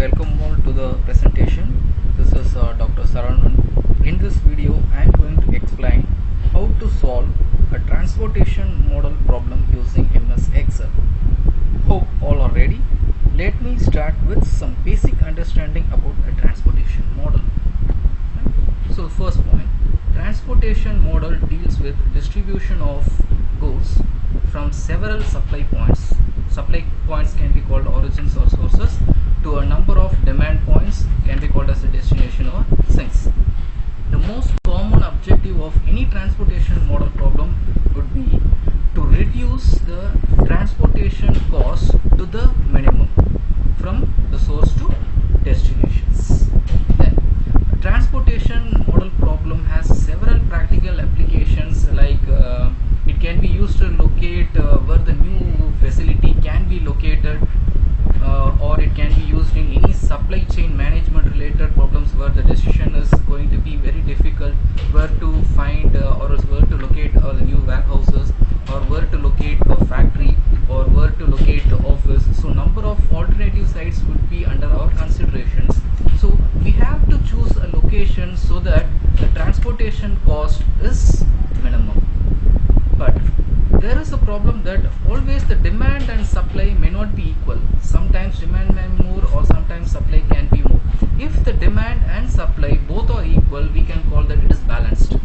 welcome all to the presentation. This is Dr. Saranan. In this video I am going to explain how to solve a transportation model problem using MS Excel. Hope all are ready. Let me start with some basic understanding about a transportation model. So first point, transportation model deals with distribution of goods from several supply points. Supply points can be called origins or sources to a number of demand points can be called as a destination or sinks. The most common objective of any transportation model problem would be to reduce the transportation cost to the minimum from the source to destinations. Then, a transportation model problem has several practical applications like it can be used to locate where the new facility can be located, or it can be used in any supply chain management related problems where the decision is going to be very difficult, where to find or else where to locate the new warehouses, or where to locate a factory, or where to locate the office. So number of alternative sites would be under our considerations. So we have to choose a location so that the transportation cost is minimum. But there is a problem that always the demand and supply may not be equal. Sometimes demand may be more or sometimes supply can be more. If the demand and supply both are equal, we can call that it is balanced.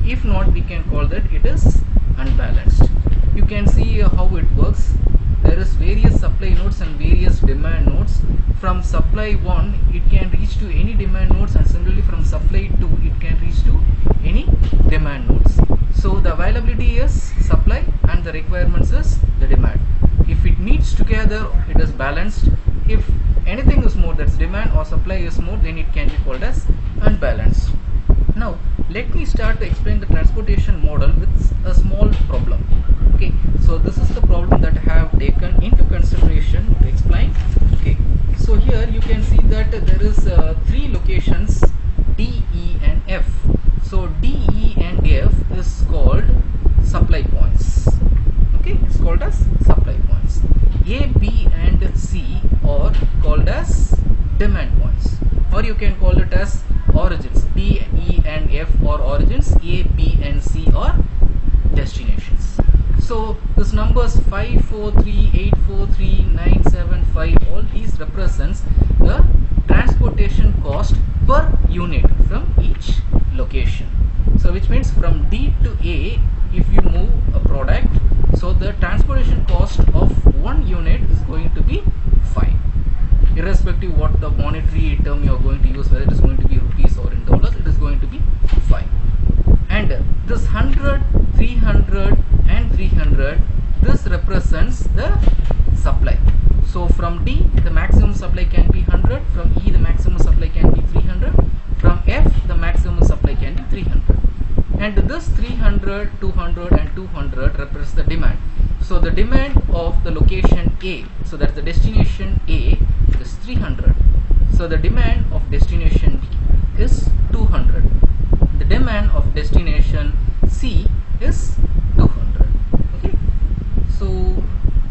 If not, we can call that it is unbalanced. You can see how it works. There is various supply nodes and various demand nodes. From supply 1 it can reach to any demand nodes, and similarly from supply 2 it can reach to any demand nodes. So the availability is supply and the requirements is the demand. If it meets together, it is balanced. If anything is more, that's demand, or supply is more, then it can be called as unbalanced. Now let me start to explain the transportation model with a small problem. Okay, so this is the problem that I have taken into consideration to explain. Okay, so here you can see that there is three locations, D, E and F. So D, E and F is called supply points. Okay, it's called as supply points. A, B and C are called as demand points, or you can call it as origins. D, E and F are origins, A, B and C are destinations. So this numbers 5, 4, 3, 8, 4, 3, 9, 7, 5, all these represents the transportation cost per unit from each location. So which means from D to A, if you move a product, so the transportation cost of one unit is going to be 5, irrespective what the monetary term you are going to use, whether it is going to be rupees or in dollars, it is going to be 5. And this 100, 300 and 300, this represents the supply. So from D the maximum supply can be 100, from E the maximum supply can be 300, from F the maximum supply can be 300. And this 300, 200 and 200 represents the demand. So the demand of the location A, so that's the destination A, is 300. So the demand of destination B is 200. The demand of destination C is 200. Okay, so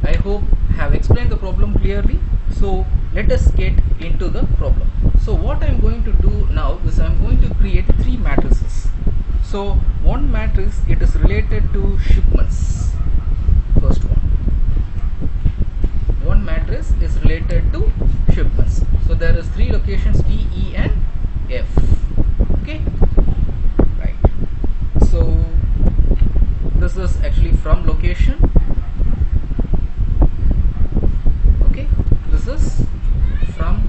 I hope I have explained the problem clearly. So let us get into the problem. So what I am going to do now is I am going to create three matrices. So one matrix, it is related to shipments. First one matrix is related to shipments. So there is three locations, D, E and F. Okay, right. So this is actually from location. Okay, this is from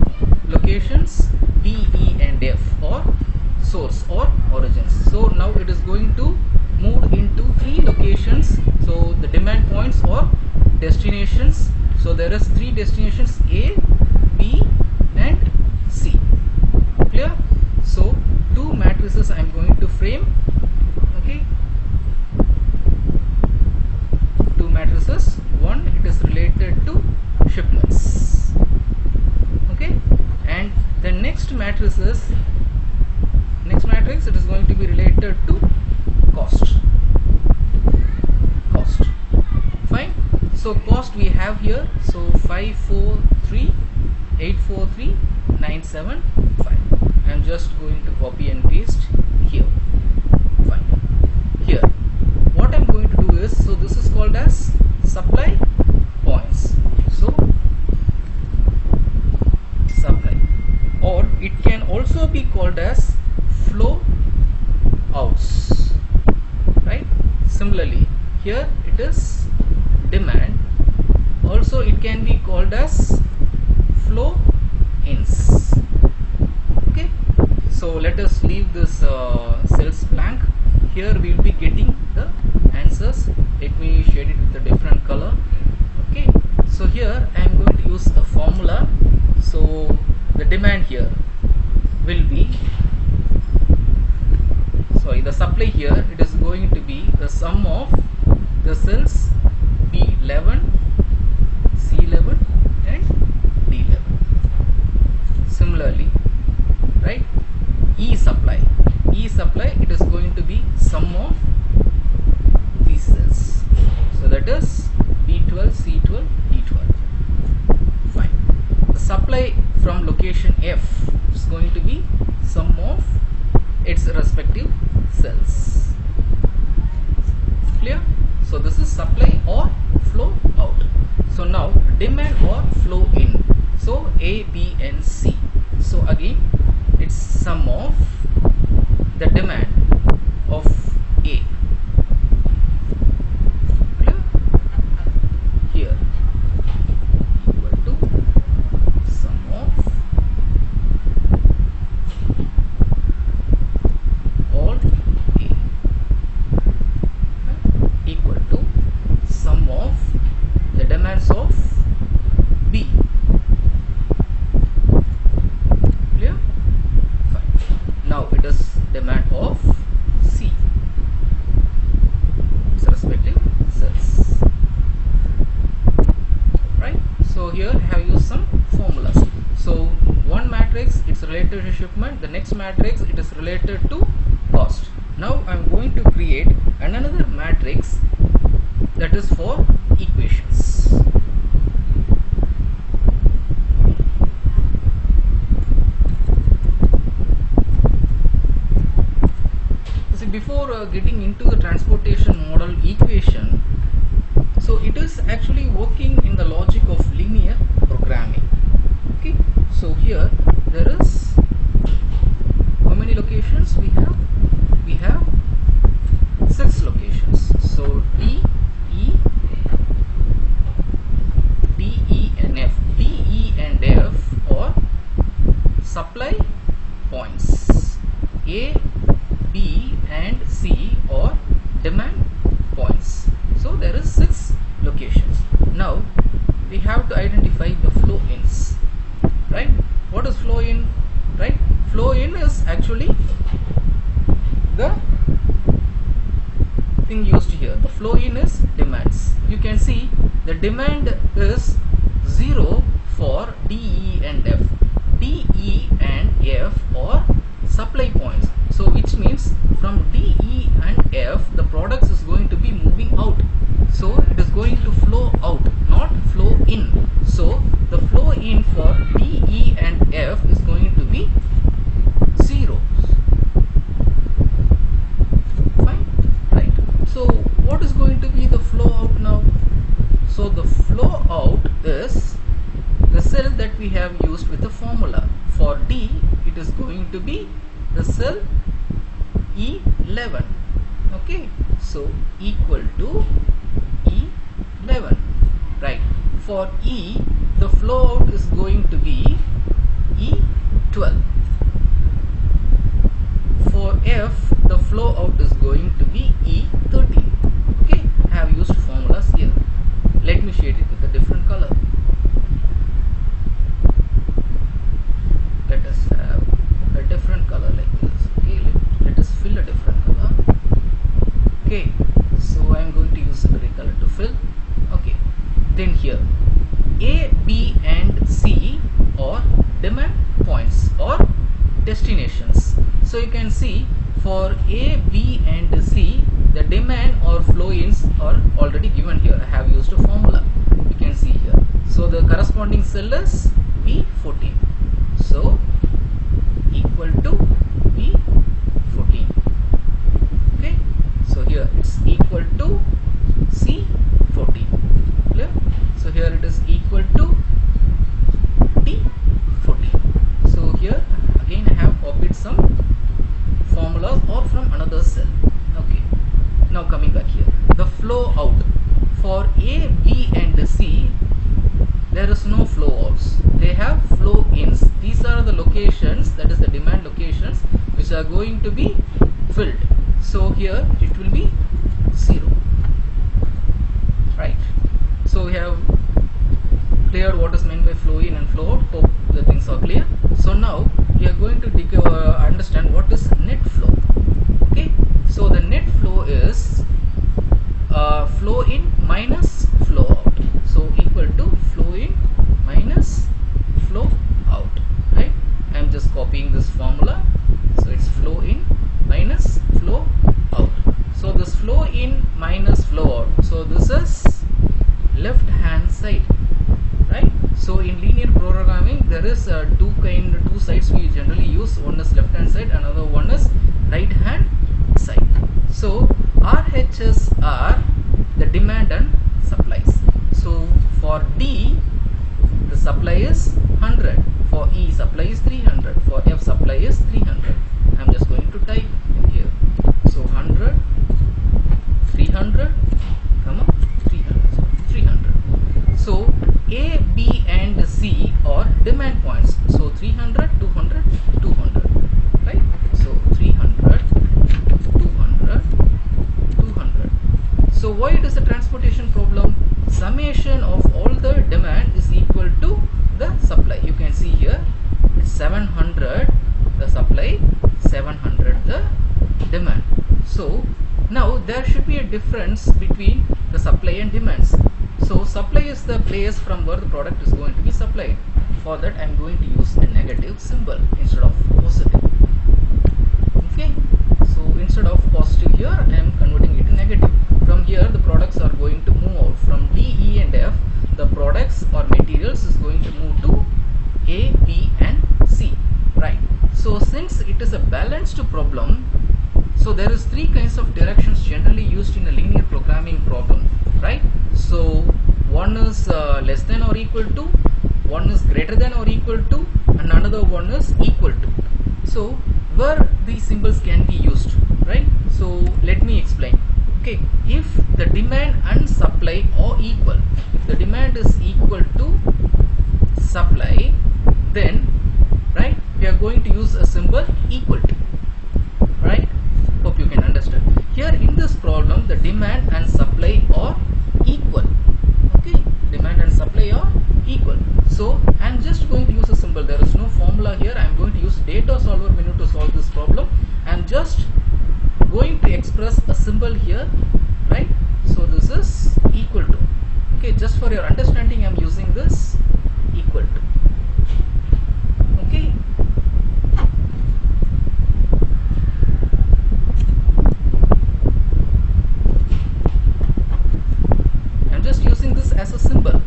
locations D, E and F, or source or origins. So now it is going to move into three locations. So the demand points or destinations. So there is three destinations, A, B and C. Clear? So two matrices I am going to frame. Okay, two matrices. One, it is related to shipments. Okay, and the next matrix is it is going to be related to cost. Fine. So cost we have here, so 5, 4, 3 843975. I am just going to copy and paste here. Fine. Here what I am going to do is, so this is called as supply points. So supply, or it can also be called as flow outs, right? Similarly here it is demand, also it can be called as flow ins. Okay, so let us leave this cells blank. Here we will be getting the answers. Let me shade it with a different color. Okay, so here I am going to use a formula. So the demand here will be, sorry, the supply here, it is going to be the sum of the cells B11, C11 and D11. Similarly, right, E supply, it is going to be sum of these cells. So that is B12, C12, D12. Fine. The supply from location F is going to be sum of its respective cells. Clear? So this is supply or flow out. So now demand or flow in. So A, B and C. So again it's sum of the demand of A. Clear? Here equal to sum of all A, equal to sum of the demands of B. Clear? Fine. Now it is demand of C, its respective cells. Right? So here I have used some formulas. So one matrix it's related to shipment, the next matrix it is related to cost. Now I am going to create another matrix that is for equations. See, before getting into the transportation model equation, so it is actually working in the logic of linear programming. Okay, so here there is, how many locations we have? We have 6 locations. So D, E and F. D, E and F are supply points. A, B and C are demand points. So there is 6 locations. Now we have to identify the flow ins. Right? What is flow in? Right? Flow in is actually the thing used here. The flow in is demands. You can see the demand is 0 for D, E and F. D, E and F are supply points. So which means from D, E and F the products is going to be moving out. So it is going to flow out, not flow in. So the flow in for D, E and F is going to be 0. Fine, right? So what is going to be the flow out now? So the flow out is the cell that we have used with the formula. For D it is going to be the cell E11. Okay, so equal to E11. Right. For E the flow out is going to be E12. For F the flow out is going to be E13. Okay, I have used formulas here. Let me shade it with a different color. Let us have a different color like this. Okay, let us fill a different color. Okay, so I am going to use a gray color to fill. Okay, then here A, B and C are demand points or destinations. So you can see for A, B and C the demand or flow ins are already given here. I have used a formula. You can see here. So the corresponding cell is B14. So equal to B14. Okay, so here it's equal to C14. Clear? So here it is equal to D14. So here again I have copied some formulas or from another cell. Okay, now coming back here, the flow out for A, B and C, there is no flow outs, they have flow ins. These are the locations, that is the demand locations, which are going to be filled. So here it will be 0, right? So we have cleared what is meant by flow in and flow out. Hope the things are clear. So now we are going to understand what is net flow. Okay, so the net flow is flow in minus flow out. So equal to flow in minus flow out, right? I am just copying this formula. So it's flow in minus flow out. So this flow in minus flow out, so this is left hand side, right? So in linear programming there is two sides we generally use. One is left hand side, another one is right hand side. So RHS are the demand and supplies. So for D the supply is 100, for E supply is 300, for F supply is 300. I am just going to type in here. So 100, 300, 300. So A, B and C are demand points. So 300, 200, 200, right? So 300, 200, 200. So why it is a transportation problem? Summation of all the demand is equal to the supply. You can see here it's 700 the supply, 700 the demand. So now there should be a difference between the supply and demands. So supply is the place from where the product is going to be supplied. For that I am going to use a negative symbol instead of positive. Okay, so instead of positive here I am converting it to negative. From here the products are going to move out. From D, E and F the products or materials is going to move to A, B and C, right? So since it is a balanced problem, so there is three kinds of directions generally used in a linear programming problem, right? So one is less than or equal to, one is greater than or equal to, and another one is equal to. So where these symbols can be used, right? So let me explain. Okay, if the demand and supply are equal, if the demand is equal to supply, then right we are going to use a symbol equal to, right? Hope you can understand. Here in this problem the demand and supply are equal. Okay, demand and supply are equal. So I am just going to use a symbol. There is no formula here. I am going to use data solver menu to solve this problem. I am just going to express a symbol here, right? So this is equal to. Okay, just for your understanding I am using this equal to. Okay, I am just using this as a symbol.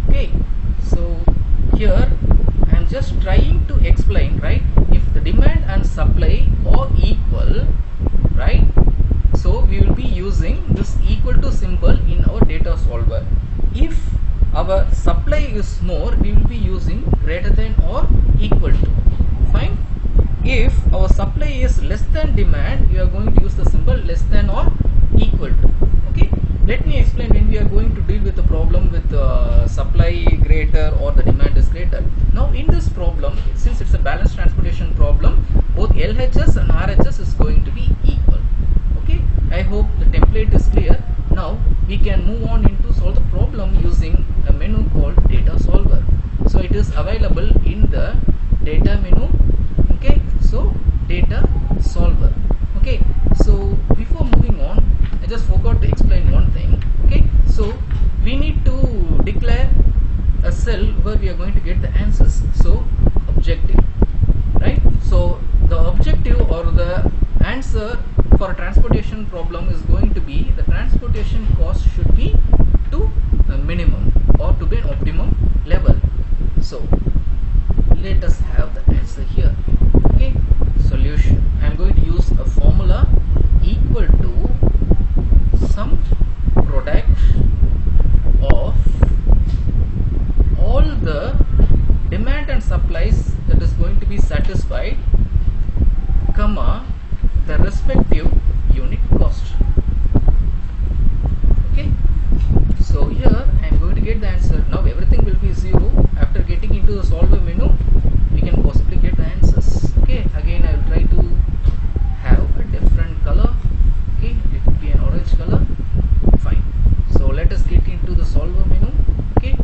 Okay, so here I am just trying to explain, right? If the demand and supply are equal, right? So we will be using this equal to symbol in our data solver. If our supply is more, we will be using greater than or equal to. Fine. If our supply is less than demand, we are going to use the symbol less than or equal to. Okay. Let me explain when we are going to deal with the problem with supply greater or the demand is greater. Now in this problem, since it's a balanced transportation problem, both LHS and RHS is going to be equal. Okay, I hope the template is clear. Now we can move on into solve the problem using a menu called data solver. So it is available in the data menu. Okay, so data solver. Okay, so before moving on, I just forgot to explain one thing. Okay, so we need to declare a cell where we are going to get the answers. So objective, right? So the objective or the answer for a transportation problem is going to be the transportation cost should be to a minimum or to be an optimum level. So let us have the answer here. Okay, solution. I am going to use a formula equal to some product of all the demand and supplies that is going to be satisfied, comma, the respective unit cost. Okay, so here I am going to get the answer. Now everything will be 0. After getting into the solver menu, we can possibly get the answers. Okay, again I will try to have a different color. Okay, it will be an orange color. Fine. So let us get into the solver menu. Okay,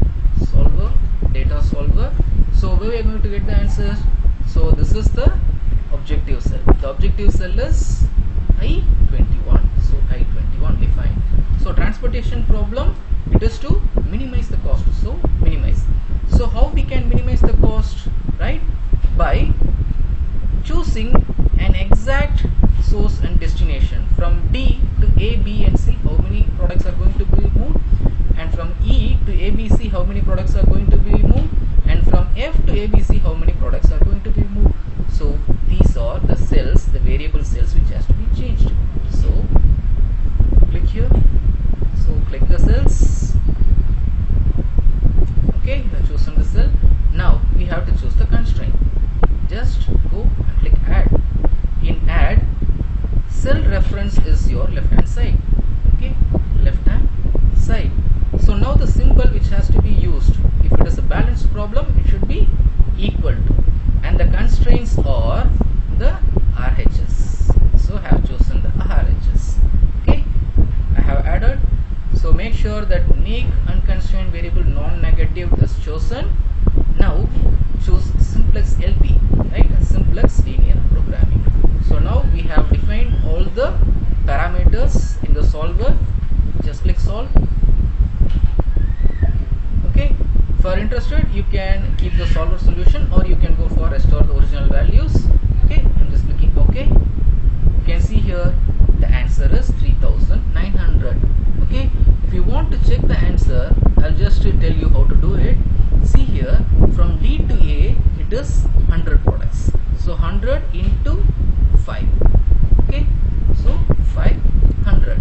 solver, data solver. So where we are going to get the answers? So this is the objective cell. The objective cell is I-21. So I-21 defined. So transportation problem, it is to minimize the cost. So minimize. So how we can minimize the cost, right? By choosing an exact source and destination. From D to A, B and C, how many products are going to be moved, and from E to A, B, C, how many products are going to be moved, and from F to A, B, C, how many products are going to be moved. So these are the cells, the variable cells which has to be changed. So click here. So click the cells. Okay, I have chosen the cell. Now we have to choose the constraint. Just go and click add. In add, cell reference is your left hand side. Okay, left hand side. So now the symbol which has to be used, if it is a balanced problem, it should be equal to, and the constraints are the RHS. So I have chosen the RHS. Okay, I have added. So make sure that make unconstrained variable non-negative is chosen. Now choose simplex LP, right? Simplex linear programming. So now we have defined all the parameters in the solver. Just click solve. Okay, for interested, you can keep the solver solution or you can go for restore the original values. Okay, I'm just clicking OK. You can see here the answer is 3900. Okay, if you want to check the answer, I'll just tell you how to do it. See here, from D to A, it is 100 products. So 100 into 5. Okay, so 500.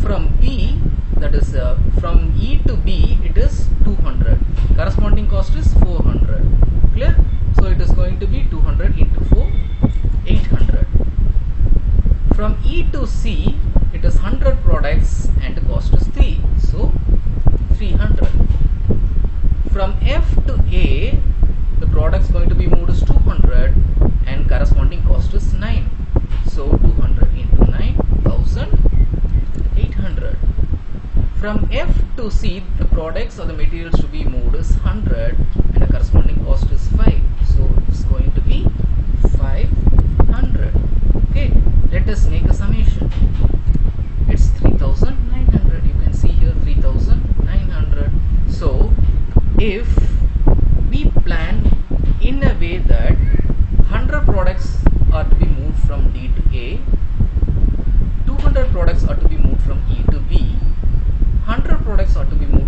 From B, that is from E to B, it is 200. Corresponding cost is 400. Clear? So it is going to be 200 into 4, 800. From E to C, it is 100 products and the cost is 3. So 300. From F to A, the products going to be moved is 200 and corresponding cost is 9. So 200 into 9, 1800. From F to C, the products or the materials to be moved is 100 and the corresponding cost is 5. So it's going to be 500. Okay, let us make a summation. It's 3900. You can see here 3900. So if we plan in a way that 100 products are to be moved from D to A, 200 products are to be moved from E to B, 100 products are to be moved